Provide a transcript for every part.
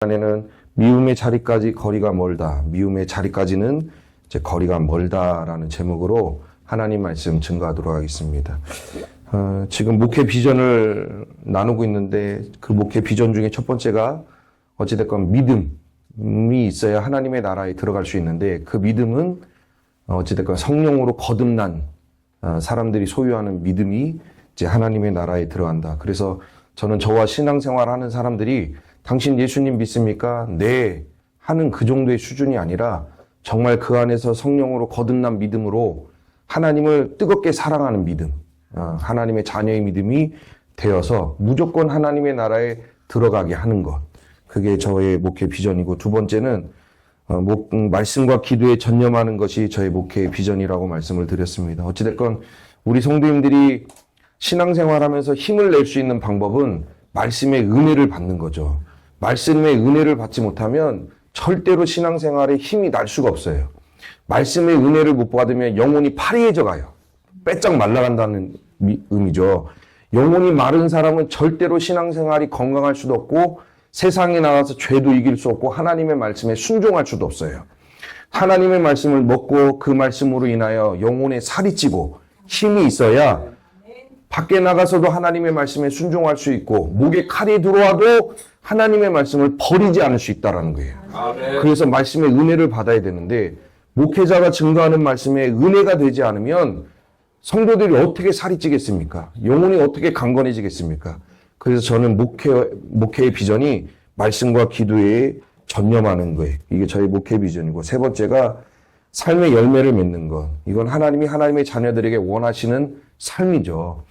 안에는 미움의 자리까지 거리가 멀다. 미움의 자리까지는 이제 거리가 멀다라는 제목으로 하나님 말씀 증거하도록 하겠습니다. 지금 목회 비전을 나누고 있는데 그 목회 비전 중에 첫 번째가 어찌됐건 믿음이 있어야 하나님의 나라에 들어갈 수 있는데 그 믿음은 어찌됐건 성령으로 거듭난 사람들이 소유하는 믿음이 이제 하나님의 나라에 들어간다. 그래서 저는 저와 신앙생활 하는 사람들이 당신 예수님 믿습니까? 네. 하는 그 정도의 수준이 아니라 정말 그 안에서 성령으로 거듭난 믿음으로 하나님을 뜨겁게 사랑하는 믿음, 하나님의 자녀의 믿음이 되어서 무조건 하나님의 나라에 들어가게 하는 것. 그게 저의 목회 비전이고, 두 번째는 말씀과 기도에 전념하는 것이 저의 목회 비전이라고 말씀을 드렸습니다. 어찌됐건 우리 성도님들이 신앙생활하면서 힘을 낼 수 있는 방법은 말씀의 은혜를 받는 거죠. 말씀의 은혜를 받지 못하면 절대로 신앙생활에 힘이 날 수가 없어요. 말씀의 은혜를 못 받으면 영혼이 파리해져 가요. 빼짝 말라간다는 의미죠. 영혼이 마른 사람은 절대로 신앙생활이 건강할 수도 없고 세상에 나가서 죄도 이길 수 없고 하나님의 말씀에 순종할 수도 없어요. 하나님의 말씀을 먹고 그 말씀으로 인하여 영혼에 살이 찌고 힘이 있어야 밖에 나가서도 하나님의 말씀에 순종할 수 있고 목에 칼이 들어와도 하나님의 말씀을 버리지 않을 수 있다는 거예요. 그래서 말씀의 은혜를 받아야 되는데 목회자가 증거하는 말씀에 은혜가 되지 않으면 성도들이 어떻게 살이 찌겠습니까? 영혼이 어떻게 강건해지겠습니까? 그래서 저는 목회의 비전이 말씀과 기도에 전념하는 거예요. 이게 저희 목회 비전이고, 세 번째가 삶의 열매를 맺는 것. 이건 하나님이 하나님의 자녀들에게 원하시는 삶이죠.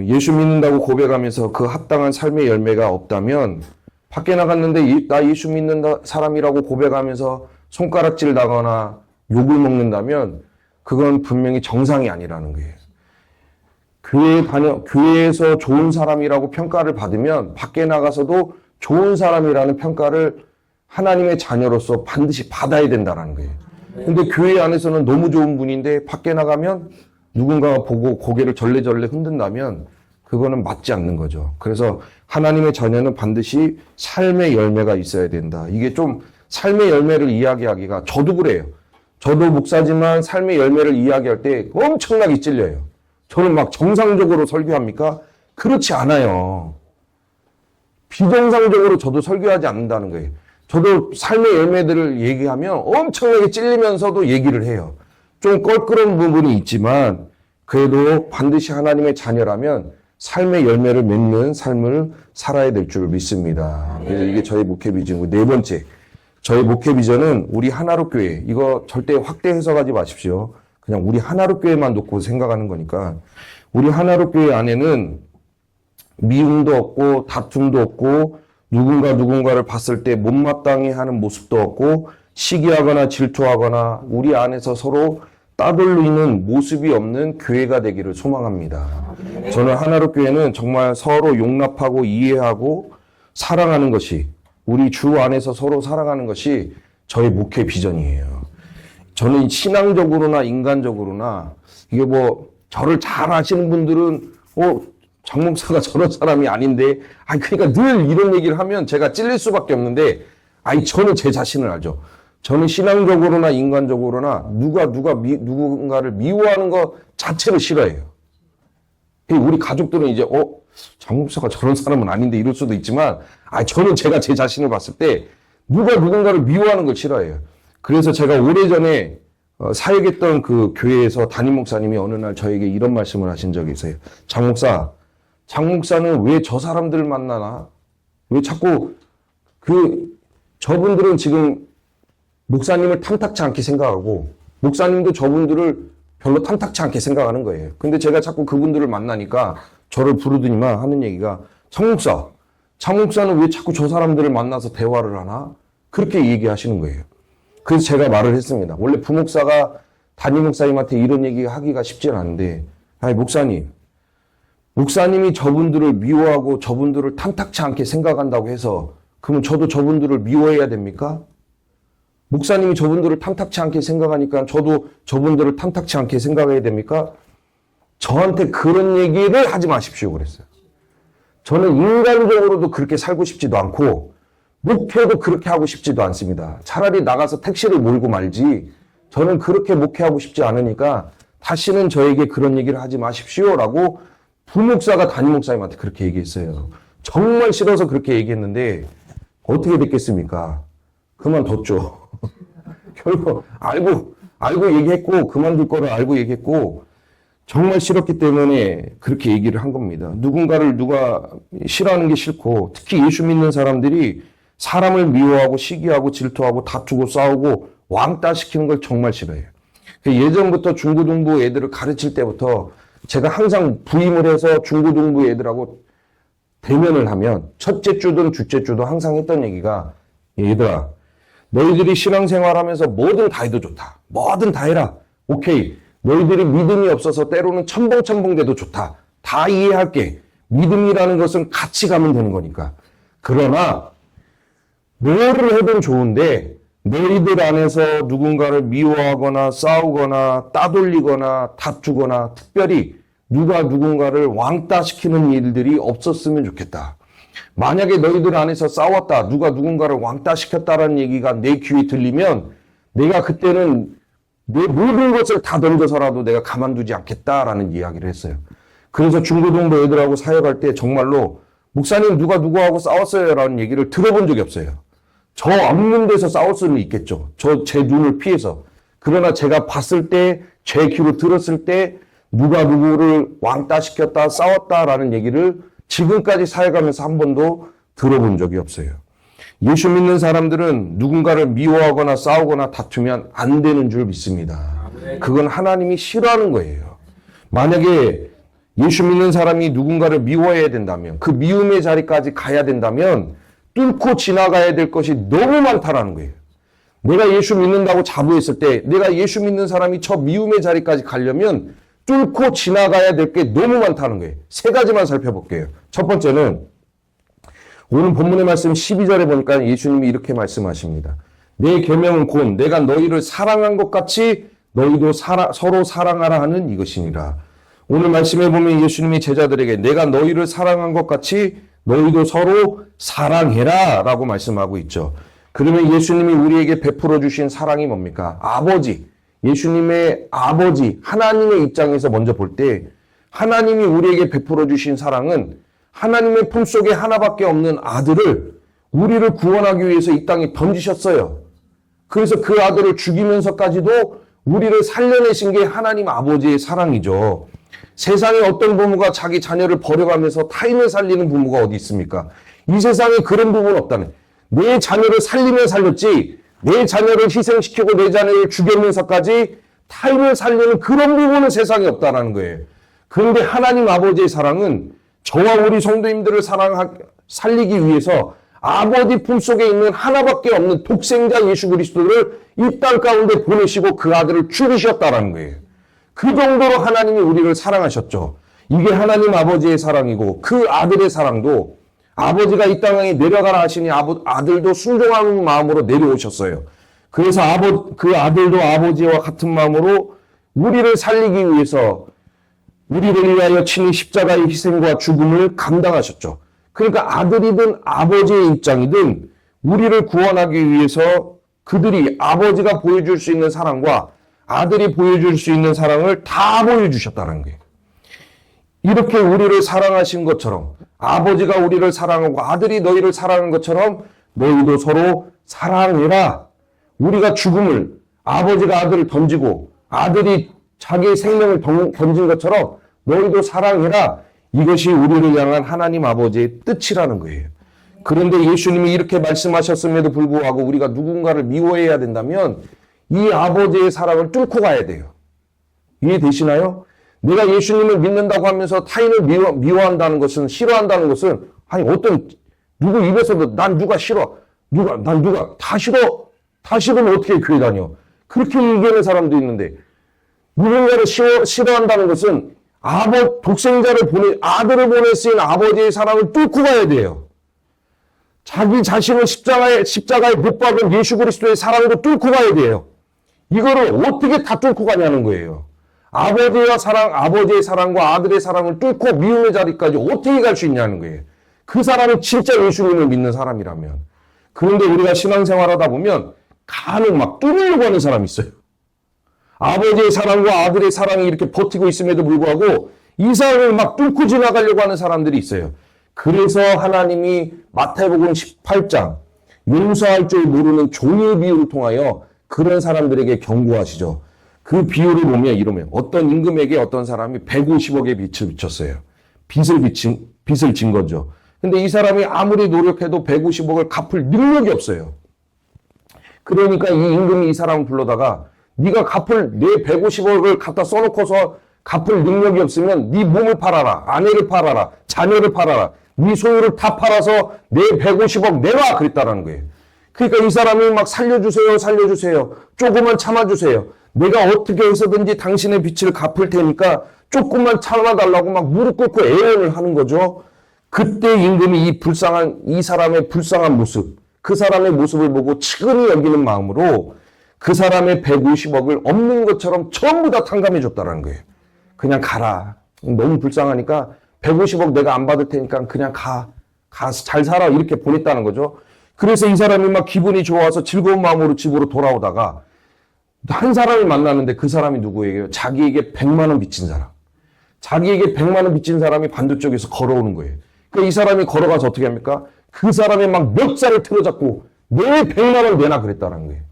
예수 믿는다고 고백하면서 그 합당한 삶의 열매가 없다면 밖에 나갔는데 나 예수 믿는 사람이라고 고백하면서 손가락질 나거나 욕을 먹는다면 그건 분명히 정상이 아니라는 거예요. 교회에서 좋은 사람이라고 평가를 받으면 밖에 나가서도 좋은 사람이라는 평가를 하나님의 자녀로서 반드시 받아야 된다는 거예요. 근데 교회 안에서는 너무 좋은 분인데 밖에 나가면 누군가가 보고 고개를 절레절레 흔든다면 그거는 맞지 않는 거죠. 그래서 하나님의 자녀는 반드시 삶의 열매가 있어야 된다. 이게 좀 삶의 열매를 이야기하기가, 저도 그래요. 저도 목사지만 삶의 열매를 이야기할 때 엄청나게 찔려요. 저는 막 정상적으로 설교합니까? 그렇지 않아요. 비정상적으로 저도 설교하지 않는다는 거예요. 저도 삶의 열매들을 얘기하면 엄청나게 찔리면서도 얘기를 해요. 좀 껄끄러운 부분이 있지만 그래도 반드시 하나님의 자녀라면 삶의 열매를 맺는 삶을 살아야 될 줄 믿습니다. 그래서 이게 저희 목회 비전이고, 네 번째, 저희 목회 비전은 우리 하나로 교회. 이거 절대 확대 해석하지 마십시오. 그냥 우리 하나로 교회만 놓고 생각하는 거니까, 우리 하나로 교회 안에는 미움도 없고 다툼도 없고 누군가를 봤을 때 못마땅해 하는 모습도 없고 시기하거나 질투하거나 우리 안에서 서로 따돌리는 모습이 없는 교회가 되기를 소망합니다. 저는 하나로 교회는 정말 서로 용납하고 이해하고 사랑하는 것이, 우리 주 안에서 서로 사랑하는 것이 저의 목회 비전이에요. 저는 신앙적으로나 인간적으로나, 이게 저를 잘 아시는 분들은 장 목사가 저런 사람이 아닌데, 그러니까 늘 이런 얘기를 하면 제가 찔릴 수밖에 없는데, 저는 제 자신을 알죠. 저는 신앙적으로나 인간적으로나 누군가를 미워하는 것 자체를 싫어해요. 우리 가족들은 이제 장 목사가 저런 사람은 아닌데 이럴 수도 있지만, 저는 제가 제 자신을 봤을 때 누군가를 미워하는 걸 싫어해요. 그래서 제가 오래전에 사역했던 그 교회에서 담임 목사님이 어느 날 저에게 이런 말씀을 하신 적이 있어요. 장 목사는 왜 저 사람들 만나나? 왜 자꾸 저분들은 지금 목사님을 탐탁치 않게 생각하고 목사님도 저분들을 별로 탐탁치 않게 생각하는 거예요. 근데 제가 자꾸 그분들을 만나니까 저를 부르더니만 하는 얘기가, 장 목사는 왜 자꾸 저 사람들을 만나서 대화를 하나? 그렇게 얘기하시는 거예요. 그래서 제가 말을 했습니다. 원래 부목사가 담임 목사님한테 이런 얘기 하기가 쉽지 않은데, 목사님이 저분들을 미워하고 저분들을 탐탁치 않게 생각한다고 해서 그러면 저도 저분들을 미워해야 됩니까? 목사님이 저분들을 탐탁치 않게 생각하니까 저도 저분들을 탐탁치 않게 생각해야 됩니까? 저한테 그런 얘기를 하지 마십시오 그랬어요. 저는 인간적으로도 그렇게 살고 싶지도 않고 목회도 그렇게 하고 싶지도 않습니다. 차라리 나가서 택시를 몰고 말지 저는 그렇게 목회하고 싶지 않으니까 다시는 저에게 그런 얘기를 하지 마십시오라고 부목사가 담임 목사님한테 그렇게 얘기했어요. 정말 싫어서 그렇게 얘기했는데 어떻게 됐겠습니까? 그만뒀죠. 결국 알고 얘기했고 그만둘 거를 알고 얘기했고 정말 싫었기 때문에 그렇게 얘기를 한 겁니다. 누군가를 누가 싫어하는 게 싫고 특히 예수 믿는 사람들이 사람을 미워하고 시기하고 질투하고 다투고 싸우고 왕따시키는 걸 정말 싫어해요. 예전부터 중고등부 애들을 가르칠 때부터 제가 항상 부임을 해서 중고등부 애들하고 대면을 하면 첫째 주든 둘째 주도 항상 했던 얘기가 얘들아 너희들이 신앙생활하면서 뭐든 다 해도 좋다. 뭐든 다 해라. 오케이. 너희들이 믿음이 없어서 때로는 첨벙첨벙 돼도 좋다. 다 이해할게. 믿음이라는 것은 같이 가면 되는 거니까. 그러나 뭐를 해도 좋은데 너희들 안에서 누군가를 미워하거나 싸우거나 따돌리거나 다투거나 특별히 누가 누군가를 왕따시키는 일들이 없었으면 좋겠다. 만약에 너희들 안에서 싸웠다, 누가 누군가를 왕따시켰다라는 얘기가 내 귀에 들리면 내가 그때는 내 모든 것을 다 던져서라도 내가 가만두지 않겠다라는 이야기를 했어요. 그래서 중고등부 애들하고 사역할 때 정말로 목사님 누가 누구하고 싸웠어요 라는 얘기를 들어본 적이 없어요. 저 없는 데서 싸울 수는 있겠죠. 제 눈을 피해서. 그러나 제가 봤을 때, 제 귀로 들었을 때 누가 누구를 왕따시켰다, 싸웠다라는 얘기를 지금까지 사역하면서 한 번도 들어본 적이 없어요. 예수 믿는 사람들은 누군가를 미워하거나 싸우거나 다투면 안 되는 줄 믿습니다. 그건 하나님이 싫어하는 거예요. 만약에 예수 믿는 사람이 누군가를 미워해야 된다면, 그 미움의 자리까지 가야 된다면 뚫고 지나가야 될 것이 너무 많다라는 거예요. 내가 예수 믿는다고 자부했을 때 내가 예수 믿는 사람이 저 미움의 자리까지 가려면 뚫고 지나가야 될 게 너무 많다는 거예요. 세 가지만 살펴볼게요. 첫 번째는 오늘 본문의 말씀 12절에 보니까 예수님이 이렇게 말씀하십니다. 내 계명은 곧 내가 너희를 사랑한 것 같이 너희도 서로 사랑하라 하는 이것이니라. 오늘 말씀에 보면 예수님이 제자들에게 내가 너희를 사랑한 것 같이 너희도 서로 사랑해라 라고 말씀하고 있죠. 그러면 예수님이 우리에게 베풀어 주신 사랑이 뭡니까? 아버지, 예수님의 아버지, 하나님의 입장에서 먼저 볼 때 하나님이 우리에게 베풀어 주신 사랑은 하나님의 품속에 하나밖에 없는 아들을 우리를 구원하기 위해서 이 땅에 던지셨어요. 그래서 그 아들을 죽이면서까지도 우리를 살려내신 게 하나님 아버지의 사랑이죠. 세상에 어떤 부모가 자기 자녀를 버려가면서 타인을 살리는 부모가 어디 있습니까? 이 세상에 그런 부모는 없다는. 내 자녀를 살리면 살렸지 내 자녀를 희생시키고 내 자녀를 죽이면서까지 타인을 살리는 그런 부모는 세상에 없다는 거예요. 그런데 하나님 아버지의 사랑은 저와 우리 성도님들을 살리기 위해서 아버지 품속에 있는 하나밖에 없는 독생자 예수 그리스도를 이 땅 가운데 보내시고 그 아들을 죽이셨다는 거예요. 그 정도로 하나님이 우리를 사랑하셨죠. 이게 하나님 아버지의 사랑이고 그 아들의 사랑도 아버지가 이 땅에 내려가라 하시니 아들도 순종하는 마음으로 내려오셨어요. 그래서 그 아들도 아버지와 같은 마음으로 우리를 살리기 위해서 우리를 위하여 친히 십자가의 희생과 죽음을 감당하셨죠. 그러니까 아들이든 아버지의 입장이든 우리를 구원하기 위해서 그들이 아버지가 보여줄 수 있는 사랑과 아들이 보여줄 수 있는 사랑을 다 보여주셨다는 거예요. 이렇게 우리를 사랑하신 것처럼 아버지가 우리를 사랑하고 아들이 너희를 사랑하는 것처럼 너희도 서로 사랑해라. 우리가 죽음을 아버지가 아들을 던지고 아들이 자기의 생명을 던진 것처럼 너희도 사랑해라. 이것이 우리를 향한 하나님 아버지의 뜻이라는 거예요. 그런데 예수님이 이렇게 말씀하셨음에도 불구하고 우리가 누군가를 미워해야 된다면 이 아버지의 사랑을 뚫고 가야 돼요. 이해되시나요? 내가 예수님을 믿는다고 하면서 타인을 미워한다는 것은, 싫어한다는 것은, 아니, 누구 입에서도 난 누가 싫어. 다 싫어. 다 싫으면 어떻게 교회 다녀? 그렇게 얘기하는 사람도 있는데, 누군가를 싫어한다는 것은 아들을 보내신 아버지의 사랑을 뚫고 가야 돼요. 자기 자신을 십자가에 못 박은 예수 그리스도의 사랑으로 뚫고 가야 돼요. 이거를 어떻게 다 뚫고 가냐는 거예요. 아버지의 사랑과 아들의 사랑을 뚫고 미움의 자리까지 어떻게 갈 수 있냐는 거예요. 그 사람이 진짜 예수님을 믿는 사람이라면. 그런데 우리가 신앙생활 하다 보면 간혹 막 뚫으려고 하는 사람이 있어요. 아버지의 사랑과 아들의 사랑이 이렇게 버티고 있음에도 불구하고 이 사람을 막 뚫고 지나가려고 하는 사람들이 있어요. 그래서 하나님이 마태복음 18장 용서할 줄 모르는 종의 비유를 통하여 그런 사람들에게 경고하시죠. 그 비유를 보면 이러면 어떤 임금에게 어떤 사람이 150억의 빚을 비쳤어요. 빚을 진 거죠. 근데 이 사람이 아무리 노력해도 150억을 갚을 능력이 없어요. 그러니까 이 임금이 이 사람을 불러다가 네가 갚을 내 150억을 갖다 써놓고서 갚을 능력이 없으면 네 몸을 팔아라. 아내를 팔아라. 자녀를 팔아라. 네 소유를 다 팔아서 내 150억 내놔. 그랬다라는 거예요. 그러니까 이 사람이 막 살려주세요. 살려주세요. 조금만 참아주세요. 내가 어떻게 해서든지 당신의 빚을 갚을 테니까 조금만 참아달라고 막 무릎 꿇고 애원을 하는 거죠. 그때 임금이 이 사람의 불쌍한 모습, 그 사람의 모습을 보고 측은히 여기는 마음으로 그 사람의 150억을 없는 것처럼 전부 다 탕감해 줬다라는 거예요. 그냥 가라. 너무 불쌍하니까 150억 내가 안 받을 테니까 그냥 가서 잘 살아. 이렇게 보냈다는 거죠. 그래서 이 사람이 막 기분이 좋아서 즐거운 마음으로 집으로 돌아오다가 한 사람을 만나는데 그 사람이 누구예요? 자기에게 100만 원 빚진 사람. 자기에게 100만 원 빚진 사람이 반대쪽에서 걸어오는 거예요. 그러니까 이 사람이 걸어가서 어떻게 합니까? 그 사람의 막 멱살을 틀어잡고 내 100만 원 내놔 그랬다는 거예요.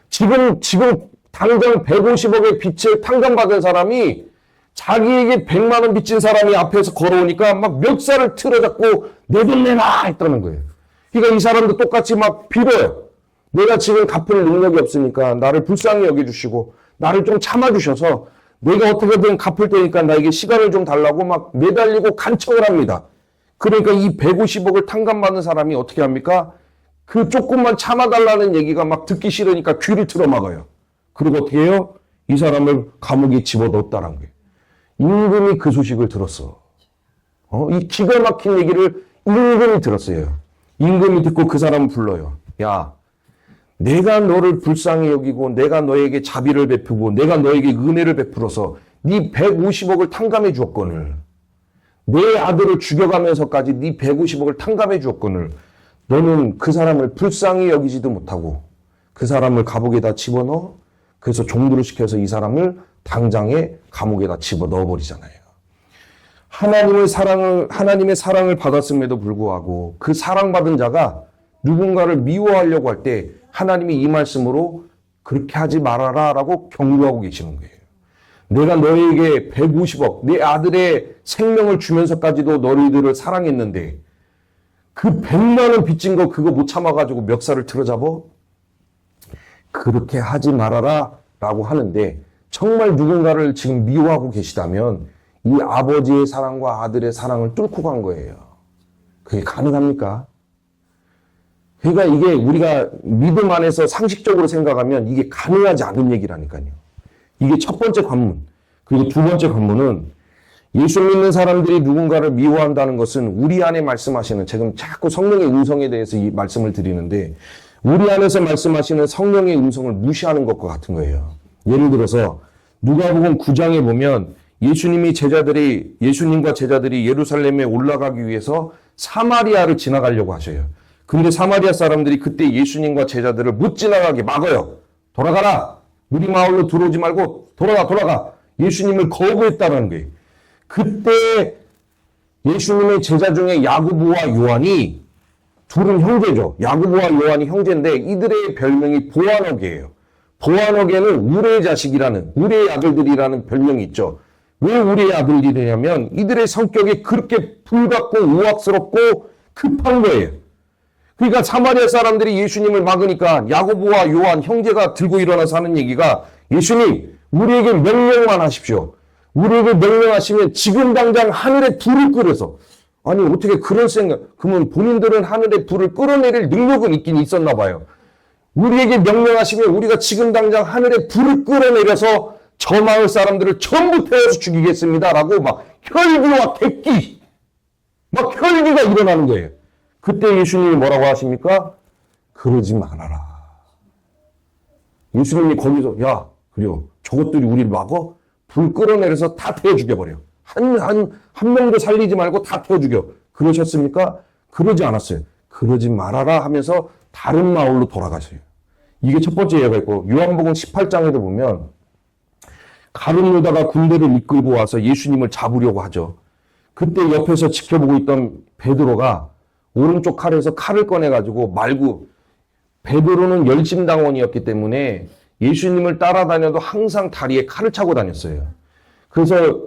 지금 당장 150억의 빚을 탕감받은 사람이 자기에게 100만 원 빚진 사람이 앞에서 걸어오니까 막 멱살을 틀어잡고 내 돈 내놔 했다는 거예요. 그러니까 이 사람도 똑같이 막 빌어요. 내가 지금 갚을 능력이 없으니까 나를 불쌍히 여겨주시고 나를 좀 참아주셔서 내가 어떻게든 갚을 테니까 나에게 시간을 좀 달라고 막 매달리고 간청을 합니다. 그러니까 이 150억을 탕감받는 사람이 어떻게 합니까? 그 조금만 참아달라는 얘기가 막 듣기 싫으니까 귀를 틀어막아요. 그리고 어떻게 해요? 이 사람을 감옥에 집어넣었다는 거예요. 임금이 그 소식을 들었어. 이 기가 막힌 얘기를 임금이 들었어요. 임금이 듣고 그 사람을 불러요. 야, 내가 너를 불쌍히 여기고 내가 너에게 자비를 베푸고 내가 너에게 은혜를 베풀어서 네 150억을 탕감해 주었거늘 내 아들을 죽여가면서까지 네 150억을 탕감해 주었거늘 너는 그 사람을 불쌍히 여기지도 못하고 그 사람을 감옥에다 집어넣어 그래서 종부를 시켜서 이 사람을 당장에 감옥에다 집어넣어 버리잖아요. 하나님의 사랑을 받았음에도 불구하고 그 사랑받은 자가 누군가를 미워하려고 할 때 하나님이 이 말씀으로 그렇게 하지 말아라 라고 경고하고 계시는 거예요. 내가 너에게 150억, 내 아들의 생명을 주면서까지도 너희들을 사랑했는데 그 100만 원 빚진 거 그거 못 참아가지고 멱살을 틀어잡아? 그렇게 하지 말아라 라고 하는데 정말 누군가를 지금 미워하고 계시다면 이 아버지의 사랑과 아들의 사랑을 뚫고 간 거예요. 그게 가능합니까? 그러니까 이게 우리가 믿음 안에서 상식적으로 생각하면 이게 가능하지 않은 얘기라니까요. 이게 첫 번째 관문. 그리고 두 번째 관문은 예수 믿는 사람들이 누군가를 미워한다는 것은 우리 안에 말씀하시는, 지금 자꾸 성령의 음성에 대해서 이 말씀을 드리는데 우리 안에서 말씀하시는 성령의 음성을 무시하는 것과 같은 거예요. 예를 들어서 누가복음 9장에 보면 예수님과 제자들이 예루살렘에 올라가기 위해서 사마리아를 지나가려고 하셔요. 근데 사마리아 사람들이 그때 예수님과 제자들을 못 지나가게 막아요. 돌아가라. 우리 마을로 들어오지 말고 돌아가. 예수님을 거부했다는 거예요. 그때 예수님의 제자 중에 야고보와 요한이 둘은 형제죠. 야고보와 요한이 형제인데 이들의 별명이 보아너게예요. 보아너게는 우레의 자식이라는, 우레의 아들들이라는 별명이 있죠. 왜 우레의 아들이냐면 이들의 성격이 그렇게 불같고 우악스럽고 급한 거예요. 그러니까 사마리아 사람들이 예수님을 막으니까 야고보와 요한 형제가 들고 일어나서 하는 얘기가 예수님, 우리에게 명령만 하십시오. 우리에게 명령하시면 지금 당장 하늘에 불을 끓여서, 아니 어떻게 그런 생각, 그러면 본인들은 하늘에 불을 끌어내릴 능력은 있긴 있었나 봐요. 우리에게 명령하시면 우리가 지금 당장 하늘에 불을 끌어내려서 저 마을 사람들을 전부 태워서 죽이겠습니다 라고 막 혈기와 객기, 막 혈기가 일어나는 거예요. 그때 예수님이 뭐라고 하십니까? 그러지 말아라. 예수님이 거기서 야, 그래요. 저것들이 우리를 막어? 불 끌어내려서 다 태워 죽여버려. 한 명도 살리지 말고 다 태워 죽여. 그러셨습니까? 그러지 않았어요. 그러지 말아라 하면서 다른 마을로 돌아가세요. 이게 첫 번째 예가 있고, 요한복음 18장에도 보면 가룟 유다가 군대를 이끌고 와서 예수님을 잡으려고 하죠. 그때 옆에서 지켜보고 있던 베드로가 오른쪽 칼에서 칼을 꺼내가지고 말고, 베드로는 열심당원이었기 때문에 예수님을 따라다녀도 항상 다리에 칼을 차고 다녔어요. 그래서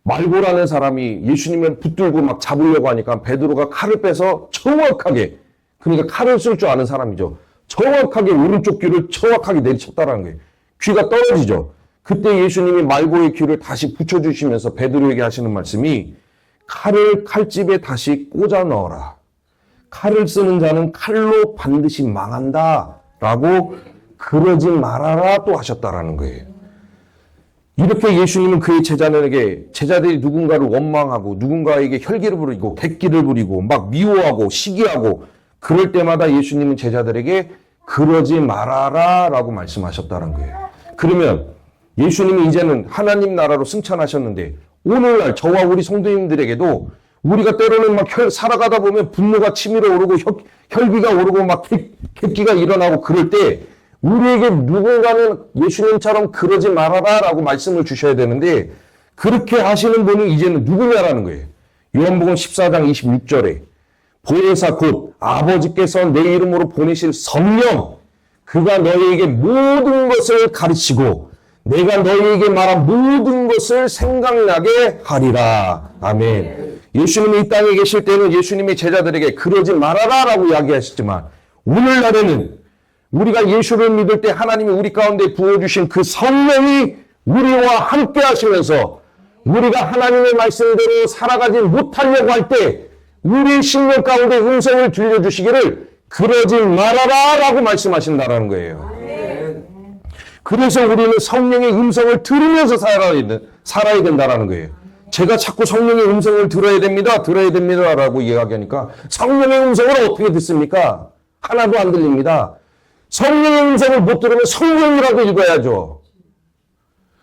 말고라는 사람이 예수님을 붙들고 막 잡으려고 하니까 베드로가 칼을 빼서 정확하게, 그러니까 칼을 쓸 줄 아는 사람이죠. 정확하게 오른쪽 귀를 정확하게 내리쳤다라는 거예요. 귀가 떨어지죠. 그때 예수님이 말고의 귀를 다시 붙여주시면서 베드로에게 하시는 말씀이 칼을 칼집에 다시 꽂아 넣어라. 칼을 쓰는 자는 칼로 반드시 망한다. 라고 그러지 말아라 또 하셨다라는 거예요. 이렇게 예수님은 그의 제자들이 누군가를 원망하고 누군가에게 혈기를 부리고 객기를 부리고 막 미워하고 시기하고 그럴 때마다 예수님은 제자들에게 그러지 말아라 라고 말씀하셨다는 거예요. 그러면 예수님이 이제는 하나님 나라로 승천하셨는데 오늘날 저와 우리 성도님들에게도 우리가 때로는 막 살아가다 보면 분노가 치밀어 오르고 혈기가 오르고 막 객기가 일어나고 그럴 때 우리에게 누군가는 예수님처럼 그러지 말아라 라고 말씀을 주셔야 되는데 그렇게 하시는 분이 이제는 누구냐라는 거예요. 요한복음 14장 26절에 보혜사 곧 아버지께서 내 이름으로 보내실 성령 그가 너희에게 모든 것을 가르치고 내가 너희에게 말한 모든 것을 생각나게 하리라. 아멘. 예수님이 이 땅에 계실 때는 예수님의 제자들에게 그러지 말아라 라고 이야기하셨지만 오늘날에는 우리가 예수를 믿을 때 하나님이 우리 가운데 부어주신 그 성령이 우리와 함께 하시면서 우리가 하나님의 말씀대로 살아가지 못하려고 할 때 우리 심령 가운데 음성을 들려주시기를 그러지 말아라 라고 말씀하신다라는 거예요. 그래서 우리는 성령의 음성을 들으면서 살아야 된다라는 거예요. 제가 자꾸 성령의 음성을 들어야 됩니다 라고 이야기하니까 성령의 음성을 어떻게 듣습니까? 하나도 안 들립니다. 성령의 음성을 못 들으면 성경이라도 읽어야죠.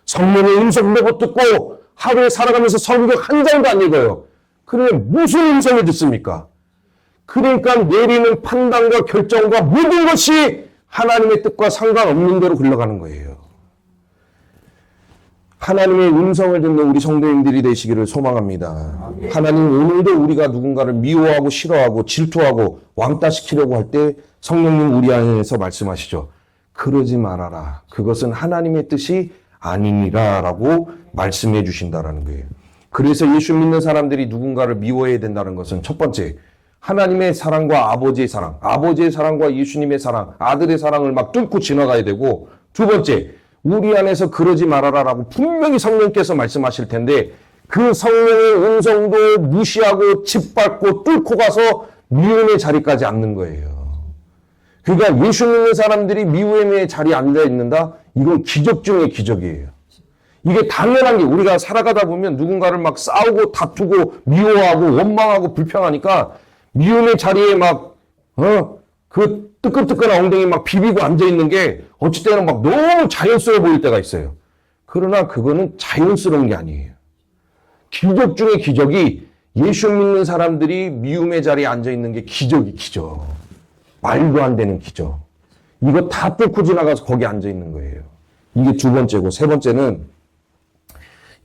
성령의 음성도 못 듣고 하루에 살아가면서 성경 한 장도 안 읽어요. 그러면 무슨 음성을 듣습니까? 그러니까 내리는 판단과 결정과 모든 것이 하나님의 뜻과 상관없는 대로 흘러가는 거예요. 하나님의 음성을 듣는 우리 성도님들이 되시기를 소망합니다. 하나님 오늘도 우리가 누군가를 미워하고 싫어하고 질투하고 왕따시키려고 할 때 성령님 우리 안에서 말씀하시죠. 그러지 말아라. 그것은 하나님의 뜻이 아니니라 라고 말씀해 주신다라는 거예요. 그래서 예수 믿는 사람들이 누군가를 미워해야 된다는 것은 첫 번째, 하나님의 사랑과 아버지의 사랑과 예수님의 사랑, 아들의 사랑을 막 뚫고 지나가야 되고, 두 번째, 우리 안에서 그러지 말아라라고 분명히 성령께서 말씀하실 텐데 그 성령의 음성도 무시하고 짓밟고 뚫고 가서 미움의 자리까지 앉는 거예요. 그러니까 예수 믿는 사람들이 미움의 자리에 앉아 있는다? 이건 기적 중의 기적이에요. 이게 당연한 게 우리가 살아가다 보면 누군가를 막 싸우고 다투고 미워하고 원망하고 불평하니까 미움의 자리에 막 그 뜨끈뜨끈한 엉덩이 막 비비고 앉아있는 게 어찌 때는 막 너무 자연스러워 보일 때가 있어요. 그러나 그거는 자연스러운 게 아니에요. 기적 중의 기적이 예수 믿는 사람들이 미움의 자리에 앉아있는 게 기적이 기적. 말도 안 되는 기적. 이거 다 뚫고 지나가서 거기 앉아있는 거예요. 이게 두 번째고 세 번째는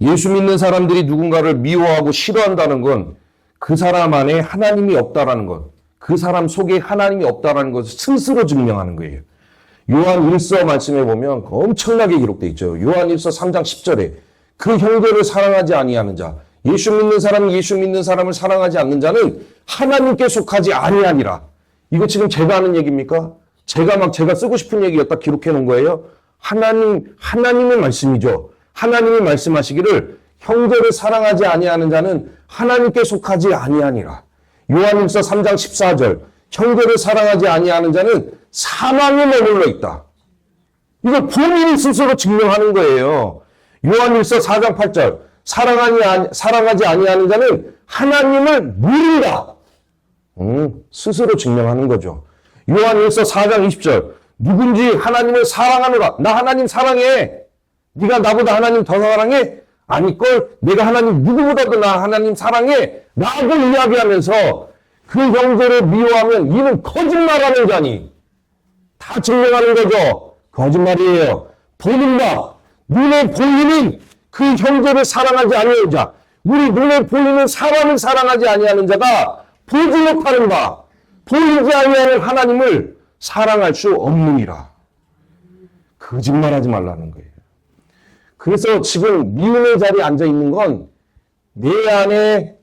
예수 믿는 사람들이 누군가를 미워하고 싫어한다는 건 그 사람 안에 하나님이 없다라는 것. 그 사람 속에 하나님이 없다라는 것을 스스로 증명하는 거예요. 요한 1서 말씀에 보면 엄청나게 기록되어 있죠. 요한 1서 3장 10절에 그 형제를 사랑하지 아니하는 자, 예수 믿는 사람이 예수 믿는 사람을 사랑하지 않는 자는 하나님께 속하지 아니하니라. 이거 지금 제가 하는 얘기입니까? 제가 쓰고 싶은 얘기였다 기록해 놓은 거예요. 하나님의 말씀이죠. 하나님이 말씀하시기를 형제를 사랑하지 아니하는 자는 하나님께 속하지 아니하니라. 요한일서 3장 14절 형제를 사랑하지 아니하는 자는 사망에 머물러 있다. 이걸 본인이 스스로 증명하는 거예요. 요한일서 4장 8절 사랑하지 아니하는 자는 하나님을 모른다. 스스로 증명하는 거죠. 요한일서 4장 20절 누군지 하나님을 사랑하노라. 나 하나님 사랑해. 네가 나보다 하나님 더 사랑해? 아니걸 내가 하나님 누구보다도 나 하나님 사랑해 라고 이야기하면서 그 형제를 미워하면 이는 거짓말하는 자니 다 증명하는 거죠. 거짓말이에요. 보는 바, 눈에 보이는 그 형제를 사랑하지 아니하는 자, 우리 눈에 보이는 사람을 사랑하지 아니하는 자가 보지 못하는 바, 보이지 아니하는 하나님을 사랑할 수 없느니라. 거짓말하지 말라는 거예요. 그래서 지금 미움의 자리에 앉아 있는 건 내 안에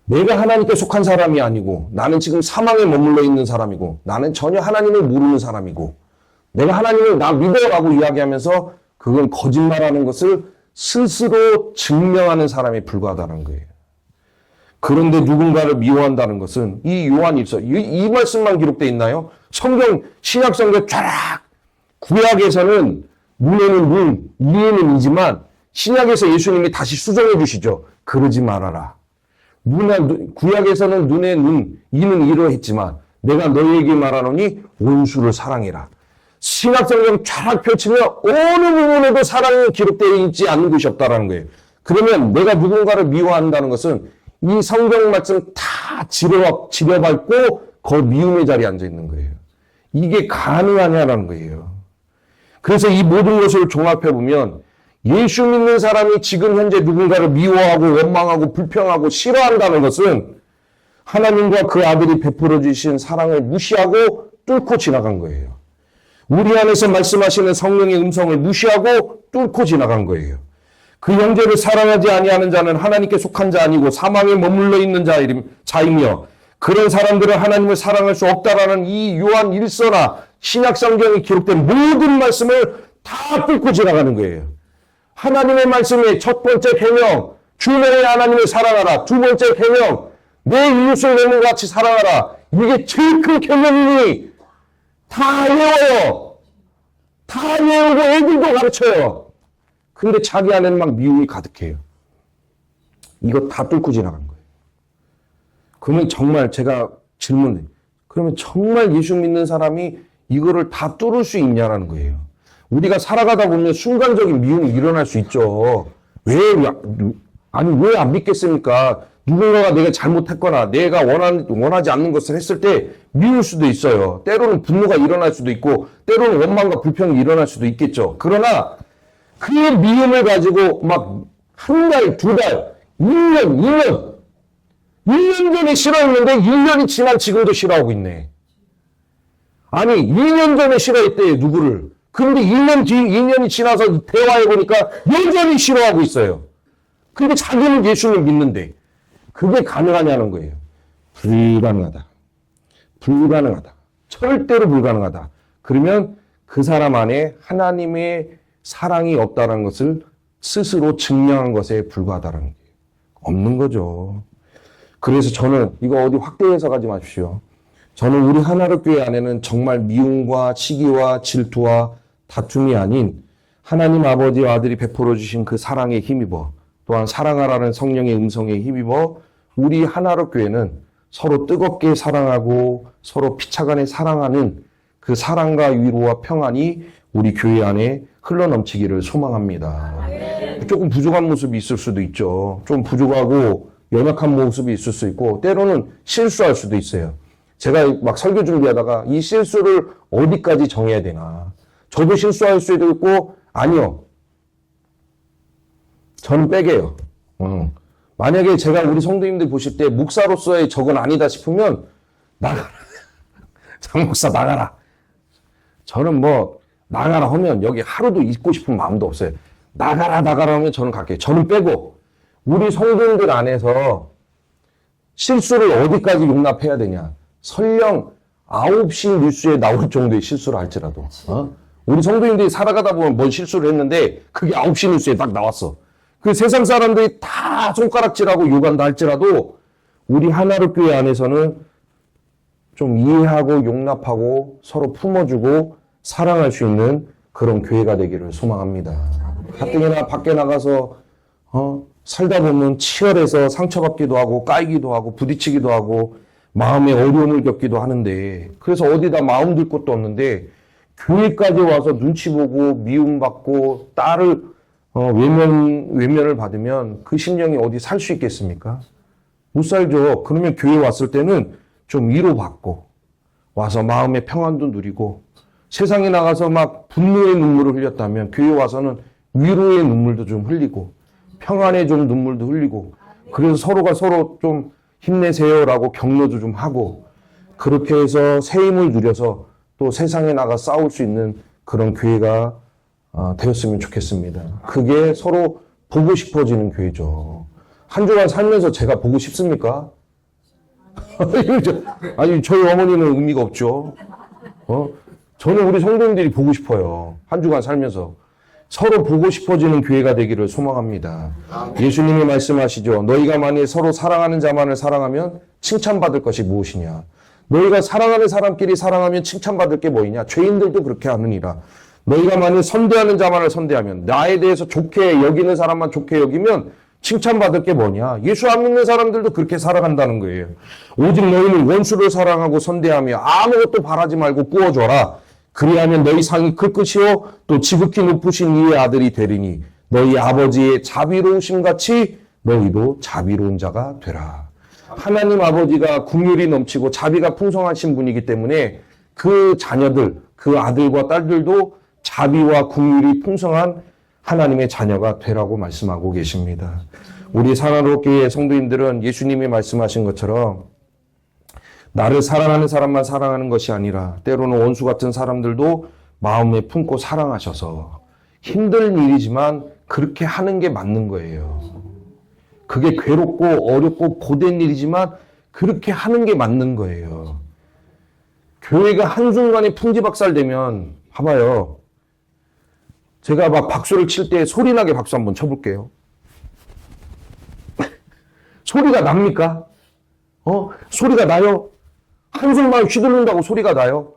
내가 하나님께 속한 사람이 아니고 나는 지금 사망에 머물러 있는 사람이고 나는 전혀 하나님을 모르는 사람이고 내가 하나님을 나 믿어라고 이야기하면서 그건 거짓말하는 것을 스스로 증명하는 사람에 불과하다는 거예요. 그런데 누군가를 미워한다는 것은 이 요한일서 이 말씀만 기록되어 있나요? 성경 신약 성경 쫙 구약에서는 눈에는 눈, 이에는 이지만 신약에서 예수님이 다시 수정해 주시죠. 그러지 말아라. 구약에서는 눈에 눈, 이는 이로 했지만 내가 너희에게 말하노니 온수를 사랑해라. 신약 성경 쫙 펼치면 어느 부분에도 사랑이 기록되어 있지 않는 것이 없다라는 거예요. 그러면 내가 누군가를 미워한다는 것은 이 성경 말씀 다 지려밟고 그 미움의 자리에 앉아 있는 거예요. 이게 가능하냐라는 거예요. 그래서 이 모든 것을 종합해 보면 예수 믿는 사람이 지금 현재 누군가를 미워하고 원망하고 불평하고 싫어한다는 것은 하나님과 그 아들이 베풀어 주신 사랑을 무시하고 뚫고 지나간 거예요. 우리 안에서 말씀하시는 성령의 음성을 무시하고 뚫고 지나간 거예요. 그 형제를 사랑하지 아니하는 자는 하나님께 속한 자 아니고 사망에 머물러 있는 자이며 그런 사람들은 하나님을 사랑할 수 없다라는 이 요한 1서나 신약 성경에 기록된 모든 말씀을 다 뚫고 지나가는 거예요. 하나님의 말씀의 첫 번째 계명, 주 너의 하나님을 사랑하라. 두 번째 계명, 내 이웃을 내 몸과 같이 사랑하라. 이게 제일 큰 계명이니 다 외워요. 다 외우고 애들도 가르쳐요. 근데 자기 안에는 막 미움이 가득해요. 이거 다 뚫고 지나간 거예요. 그러면 정말 제가 질문해요. 그러면 정말 예수 믿는 사람이 이거를 다 뚫을 수 있냐라는 거예요. 우리가 살아가다 보면 순간적인 미움이 일어날 수 있죠. 왜 안 믿겠습니까? 누군가가 내가 잘못했거나 내가 원하지 않는 것을 했을 때 미울 수도 있어요. 때로는 분노가 일어날 수도 있고 때로는 원망과 불평이 일어날 수도 있겠죠. 그러나 그 미움을 가지고 막 한 달, 두 달, 1년, 2년 1년 전에 싫어했는데 1년이 지난 지금도 싫어하고 있네. 아니 2년 전에 싫어했대 누구를. 근데 2년이 지나서 대화해보니까 여전히 싫어하고 있어요. 근데 자기는 예수를 믿는데 그게 가능하냐는 거예요. 불가능하다. 불가능하다. 절대로 불가능하다. 그러면 그 사람 안에 하나님의 사랑이 없다는 것을 스스로 증명한 것에 불과하다는 게 없는 거죠. 그래서 저는 이거 어디 확대해서 가지 마십시오. 저는 우리 하나로교회 안에는 정말 미움과 시기와 질투와 다툼이 아닌 하나님 아버지와 아들이 베풀어 주신 그 사랑에 힘입어 또한 사랑하라는 성령의 음성에 힘입어 우리 하나로교회는 서로 뜨겁게 사랑하고 서로 피차간에 사랑하는 그 사랑과 위로와 평안이 우리 교회 안에 흘러넘치기를 소망합니다. 조금 부족한 모습이 있을 수도 있죠. 좀 부족하고 연약한 모습이 있을 수 있고 때로는 실수할 수도 있어요. 제가 막 설교 준비하다가 이 실수를 어디까지 정해야 되나. 저도 실수할 수도 있고 아니요. 저는 빼게요. 만약에 제가 우리 성도님들 보실 때 목사로서의 저건 아니다 싶으면 나가라. 장 목사 나가라. 저는 뭐 나가라 하면 여기 하루도 있고 싶은 마음도 없어요. 나가라 하면 저는 갈게요. 저는 빼고 우리 성도님들 안에서 실수를 어디까지 용납해야 되냐. 설령 9시 뉴스에 나올 정도의 실수를 할지라도 우리 성도님들이 살아가다 보면 뭔 실수를 했는데 그게 9시 뉴스에 딱 나왔어. 그 세상 사람들이 다 손가락질하고 욕한다 할지라도 우리 하나로교회 안에서는 좀 이해하고 용납하고 서로 품어주고 사랑할 수 있는 그런 교회가 되기를 소망합니다. 가뜩이나 밖에 나가서 살다 보면 치열해서 상처받기도 하고 까이기도 하고 부딪히기도 하고 마음에 어려움을 겪기도 하는데 그래서 어디다 마음 들 곳도 없는데 교회까지 와서 눈치 보고 미움받고 딸을 외면을 받으면 그 심령이 어디 살 수 있겠습니까? 못 살죠. 그러면 교회 왔을 때는 좀 위로받고 와서 마음의 평안도 누리고 세상에 나가서 막 분노의 눈물을 흘렸다면 교회 와서는 위로의 눈물도 좀 흘리고 평안의 좀 눈물도 흘리고 그래서 서로가 서로 좀 힘내세요라고 격려도 좀 하고 그렇게 해서 새 힘을 누려서 또 세상에 나가 싸울 수 있는 그런 교회가 되었으면 좋겠습니다. 그게 서로 보고 싶어지는 교회죠. 한 주간 살면서 제가 보고 싶습니까? 아니, 저희 어머니는 의미가 없죠. 저는 우리 성도님들이 보고 싶어요. 한 주간 살면서. 서로 보고 싶어지는 교회가 되기를 소망합니다. 예수님이 말씀하시죠. 너희가 만일 서로 사랑하는 자만을 사랑하면 칭찬받을 것이 무엇이냐. 너희가 사랑하는 사람끼리 사랑하면 칭찬받을 게 뭐이냐. 죄인들도 그렇게 하느니라. 너희가 만일 선대하는 자만을 선대하면 나에 대해서 좋게 여기는 사람만 좋게 여기면 칭찬받을 게 뭐냐. 예수 안 믿는 사람들도 그렇게 살아간다는 거예요. 오직 너희는 원수를 사랑하고 선대하며 아무것도 바라지 말고 꾸어줘라. 그리하면 너희 상이 클 것이요 또 지극히 높으신 이의 아들이 되리니 너희 아버지의 자비로우심 같이 너희도 자비로운 자가 되라. 하나님 아버지가 긍휼이 넘치고 자비가 풍성하신 분이기 때문에 그 자녀들, 그 아들과 딸들도 자비와 긍휼이 풍성한 하나님의 자녀가 되라고 말씀하고 계십니다. 우리 사랑롭게 성도님들은 예수님이 말씀하신 것처럼 나를 사랑하는 사람만 사랑하는 것이 아니라 때로는 원수 같은 사람들도 마음에 품고 사랑하셔서 힘든 일이지만 그렇게 하는 게 맞는 거예요. 그게 괴롭고 어렵고 고된 일이지만 그렇게 하는 게 맞는 거예요. 교회가 한순간에 풍지박살되면 봐봐요. 제가 막 박수를 칠 때 소리나게 박수 한번 쳐볼게요. 소리가 납니까? 소리가 나요? 한숨만 휘두른다고 소리가 나요?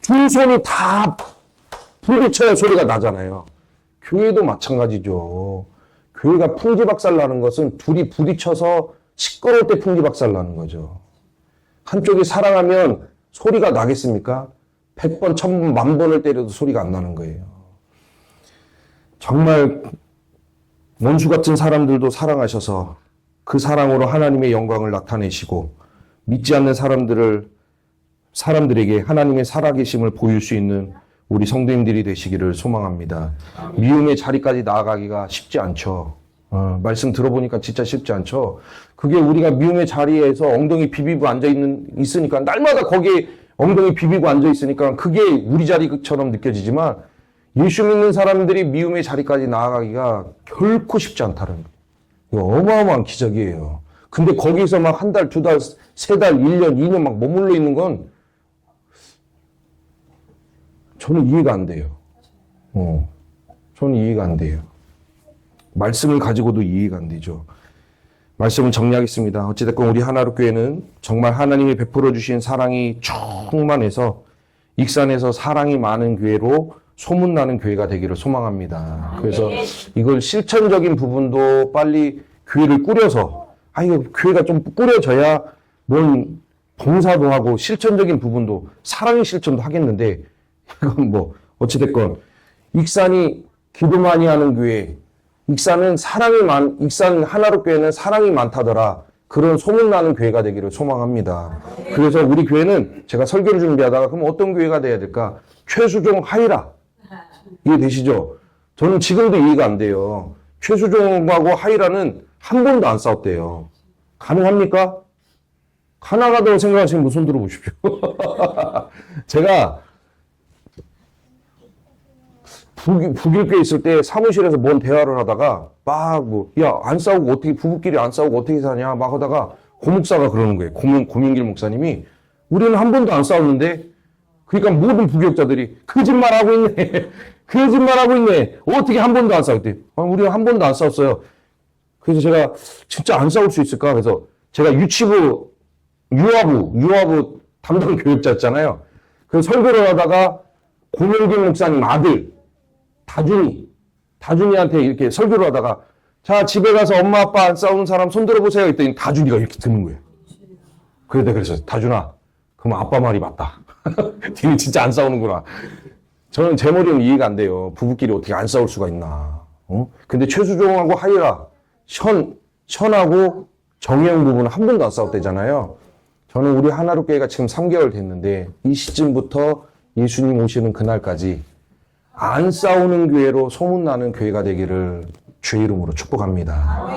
두 손이 다 부딪혀야 소리가 나잖아요. 교회도 마찬가지죠. 교회가 풍지박살 나는 것은 둘이 부딪혀서 시끄러울 때 풍지박살 나는 거죠. 한쪽이 사랑하면 소리가 나겠습니까? 100번, 1000번, 10,000번을 때려도 소리가 안 나는 거예요. 정말 원수 같은 사람들도 사랑하셔서 그 사랑으로 하나님의 영광을 나타내시고 믿지 않는 사람들에게 하나님의 살아계심을 보일 수 있는 우리 성도님들이 되시기를 소망합니다. 미움의 자리까지 나아가기가 쉽지 않죠. 말씀 들어보니까 진짜 쉽지 않죠. 그게 우리가 미움의 자리에서 엉덩이 비비고 있으니까 날마다 거기에 엉덩이 비비고 앉아있으니까 그게 우리 자리처럼 느껴지지만 예수 믿는 사람들이 미움의 자리까지 나아가기가 결코 쉽지 않다는 거예요. 이거 어마어마한 기적이에요. 근데 거기서 막 한 달, 두 달, 세 달, 1년, 2년 막 머물러 있는 건 저는 이해가 안 돼요. 저는 이해가 안 돼요. 말씀을 가지고도 이해가 안 되죠. 말씀을 정리하겠습니다. 어찌됐건 우리 하나로교회는 정말 하나님이 베풀어 주신 사랑이 충만해서 익산에서 사랑이 많은 교회로 소문나는 교회가 되기를 소망합니다. 그래서 이걸 실천적인 부분도 빨리 교회를 꾸려서 이거 교회가 좀 꾸려져야 뭔 봉사도 하고 실천적인 부분도 사랑의 실천도 하겠는데 이건 뭐 어찌됐건 익산이 기도 많이 하는 교회, 익산 하나로교회는 사랑이 많다더라. 그런 소문나는 교회가 되기를 소망합니다. 그래서 우리 교회는 제가 설교를 준비하다가 그럼 어떤 교회가 돼야 될까? 최수종 하이라. 이해되시죠? 저는 지금도 이해가 안 돼요. 최수종하고 하이라는 한 번도 안 싸웠대요. 가능합니까? 가능하다고 생각하시면 뭐 손 들어보십시오. 제가 북일교에 있을 때 사무실에서 뭔 대화를 하다가 안 싸우고 어떻게, 부부끼리 안 싸우고 어떻게 사냐 막 하다가 고목사가 그러는 거예요. 고민길 목사님이 우리는 한 번도 안 싸웠는데 그러니까 모든 부교육자들이 거짓말하고 있네. 거짓말하고 있네. 어떻게 한 번도 안 싸웠대? 우리는 한 번도 안 싸웠어요. 그래서 제가 진짜 안 싸울 수 있을까? 그래서 제가 유아부 담당 교육자였잖아요. 그래서 설교를 하다가 고명길 목사님 아들 다준이한테 이렇게 설교를 하다가 자 집에 가서 엄마 아빠 안 싸우는 사람 손 들어보세요 했더니 다준이가 이렇게 드는 거예요. 그래서 내가 그래서 다준아 그럼 아빠 말이 맞다. 니는 진짜 안 싸우는구나. 저는 제 머리는 이해가 안 돼요. 부부끼리 어떻게 안 싸울 수가 있나. 근데 최수종하고 하이라 션하고 정혜영 부부는 한 번도 안 싸웠대잖아요. 저는 우리 하나로 교회가 지금 3개월 됐는데 이 시즌부터 예수님 오시는 그날까지 안 싸우는 교회로 소문나는 교회가 되기를 주의 이름으로 축복합니다.